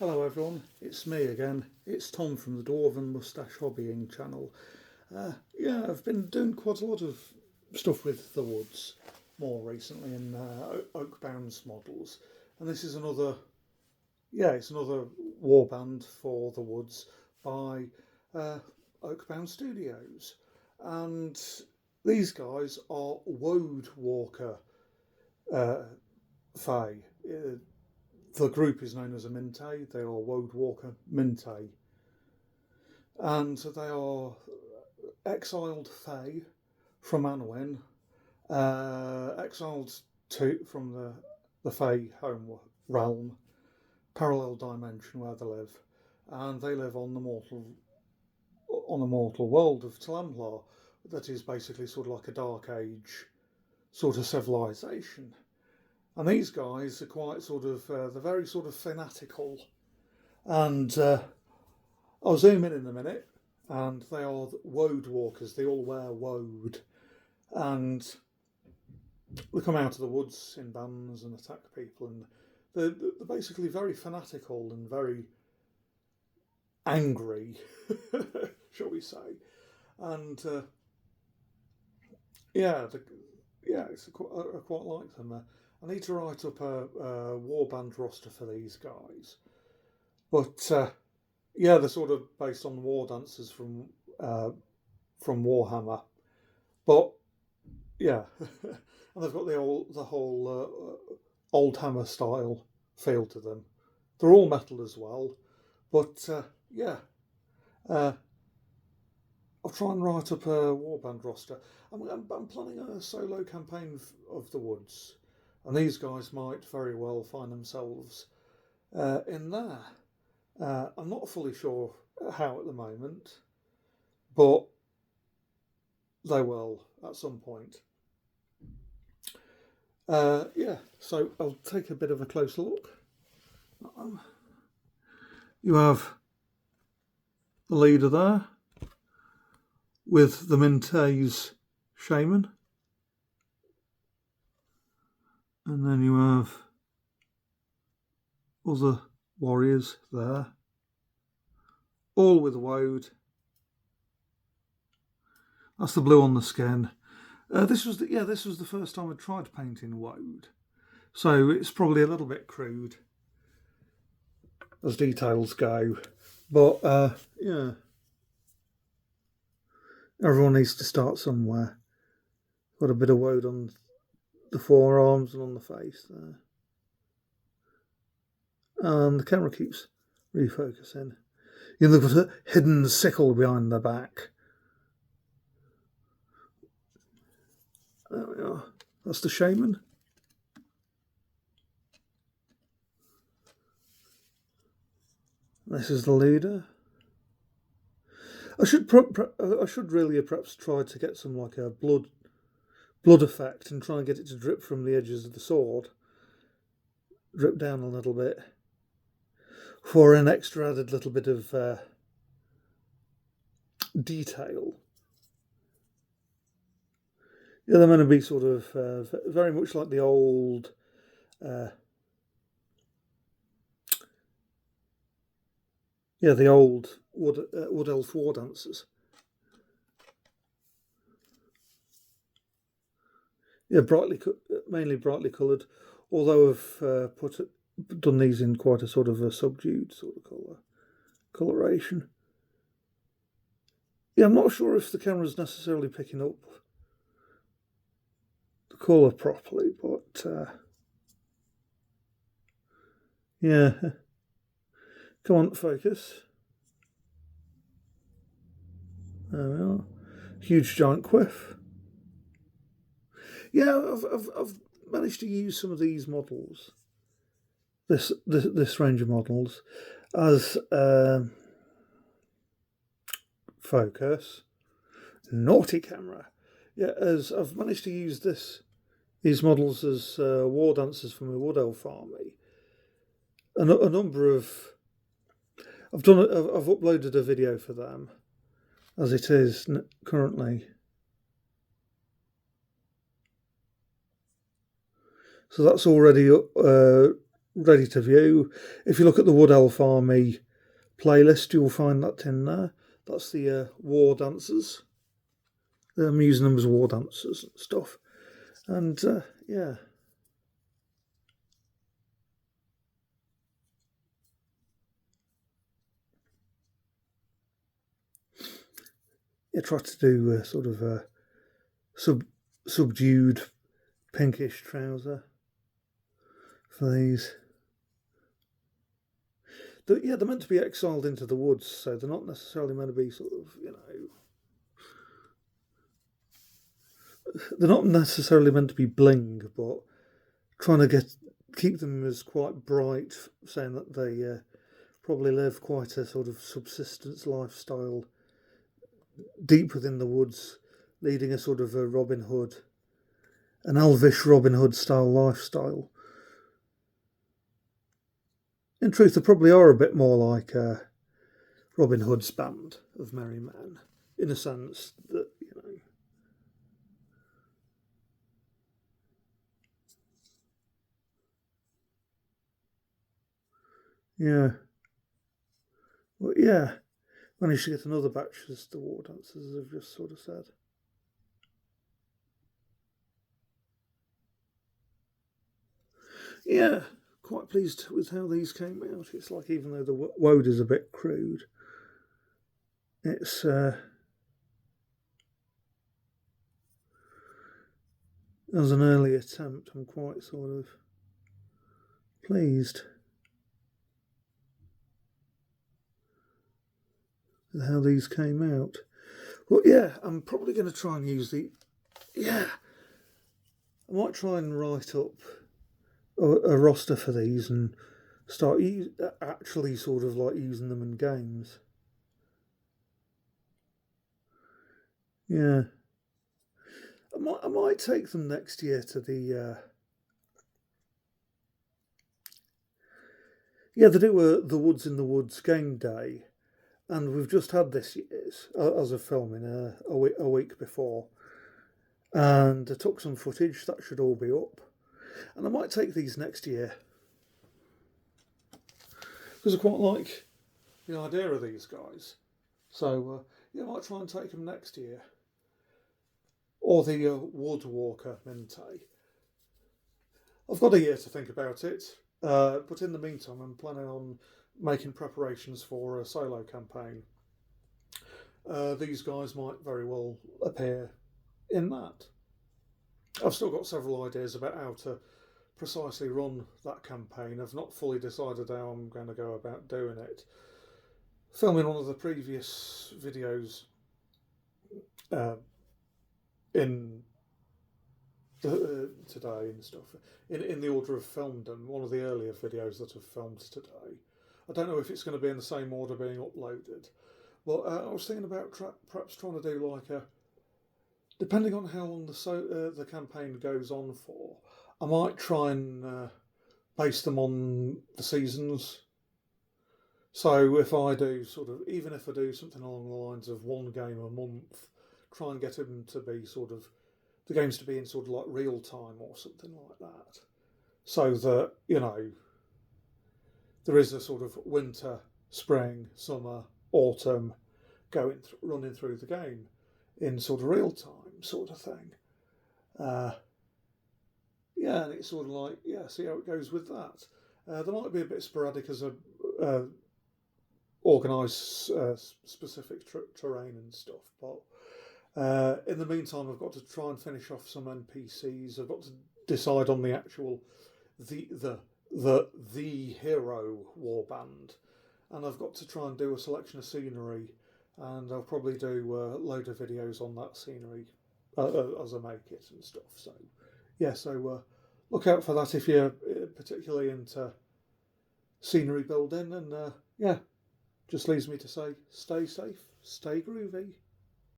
Hello everyone, it's me again. It's Tom from the Dwarven Moustache Hobbying channel. Yeah, I've been doing quite a lot of stuff with the woods more recently in Oakbound models, and this is another, it's another warband for the woods by Oakbound Studios, and these guys are Woad Walker Fae. The group is known as a Mintai. They are Woad Walker Mintai, and they are exiled Fae from Anwin, exiled from the Fae home realm, parallel dimension where they live, and they live on the mortal world of Talamlar. That is basically sort of like a Dark Age sort of civilization. And these guys are quite sort of, they're very sort of fanatical. And I'll zoom in a minute, and they are Woad Walkers. They all wear woad. And they come out of the woods in bands and attack people. And they're basically very fanatical and very angry, shall we say. And I quite like them. I need to write up a warband roster for these guys, but they're sort of based on wardancers from Warhammer, but yeah, and they've got the whole old hammer style feel to them. They're all metal as well, but I'll try and write up a warband roster. I'm planning a solo campaign of the woods. And these guys might very well find themselves in there. I'm not fully sure how at the moment, but they will at some point. So I'll take a bit of a closer look. You have the leader there with the Mintai's shaman. And then you have other warriors there, all with woad. That's the blue on the skin. This was the first time I tried painting woad, so it's probably a little bit crude as details go. But everyone needs to start somewhere. Got a bit of woad on the forearms and on the face there, and the camera keeps refocusing. You look at a hidden sickle behind the back. There we are. That's the shaman. This is the leader. I should really perhaps try to get some like a blood effect and try and get it to drip from the edges of the sword, drip down a little bit for an extra added little bit of detail. Yeah, they're going to be sort of very much like the old wood elf wardancers. Yeah, mainly brightly coloured, although I've done these in quite a sort of a subdued sort of coloration. Yeah, I'm not sure if the camera's necessarily picking up the colour properly, but come on, focus. There we are. Huge giant quiff. Yeah, I've managed to use some of these models, this range of models, as focus. Naughty camera. Yeah, as I've managed to use these models as wardancers from a wood elf army. A number of I've uploaded a video for them, as it is currently. So that's already ready to view. If you look at the Wood Elf Army playlist, you'll find that in there. That's the war dancers. I'm using them as war dancers and stuff. And yeah. I try to do sort of a subdued pinkish trouser for these. They're meant to be exiled into the woods, so they're not necessarily meant to be sort of, they're not necessarily meant to be bling, but trying to keep them as quite bright, saying that they probably live quite a sort of subsistence lifestyle deep within the woods, leading a sort of a Robin Hood, an elvish Robin Hood style lifestyle. In truth, they probably are a bit more like Robin Hood's band of merry men, in a sense that, yeah. Well, yeah. Managed to get another batch as the war dancers, as I've just sort of said. Yeah, quite pleased with how these came out. It's like, even though the Woad is a bit crude, it's as an early attempt, I'm quite sort of pleased with how these came out. Well, yeah, I'm probably going to try and use I might try and write up a roster for these and start actually sort of like using them in games. Yeah. I might take them next year to the they do the Woods in the Woods game day, and we've just had this year's as a filming a week before, and I took some footage. That should all be up, and I might take these next year because I quite like the idea of these guys. So I might try and take them next year. Or the Woad Walker Mintai. I've got a year to think about it, but in the meantime, I'm planning on making preparations for a solo campaign. These guys might very well appear in that. I've still got several ideas about how to precisely run that campaign. I've not fully decided how I'm going to go about doing it. Filming one of the previous videos in today and stuff, in the order of filmdom, one of the earlier videos that I've filmed today. I don't know if it's going to be in the same order being uploaded, but I was thinking about perhaps trying to do like depending on how long the campaign goes on for, I might try and base them on the seasons. So if I do even if I do something along the lines of one game a month, try and get them to be the games to be in sort of like real time or something like that, so that there is a sort of winter, spring, summer, autumn running through the game in sort of real time sort of thing. And it's sort of like see how it goes with that. There might be a bit sporadic as a organise specific terrain and stuff, but in the meantime, I've got to try and finish off some NPCs. I've got to decide on the actual the hero warband, and I've got to try and do a selection of scenery, and I'll probably do a load of videos on that scenery as I make it and stuff. So look out for that if you're particularly into scenery building, and just leaves me to say, stay safe, stay groovy.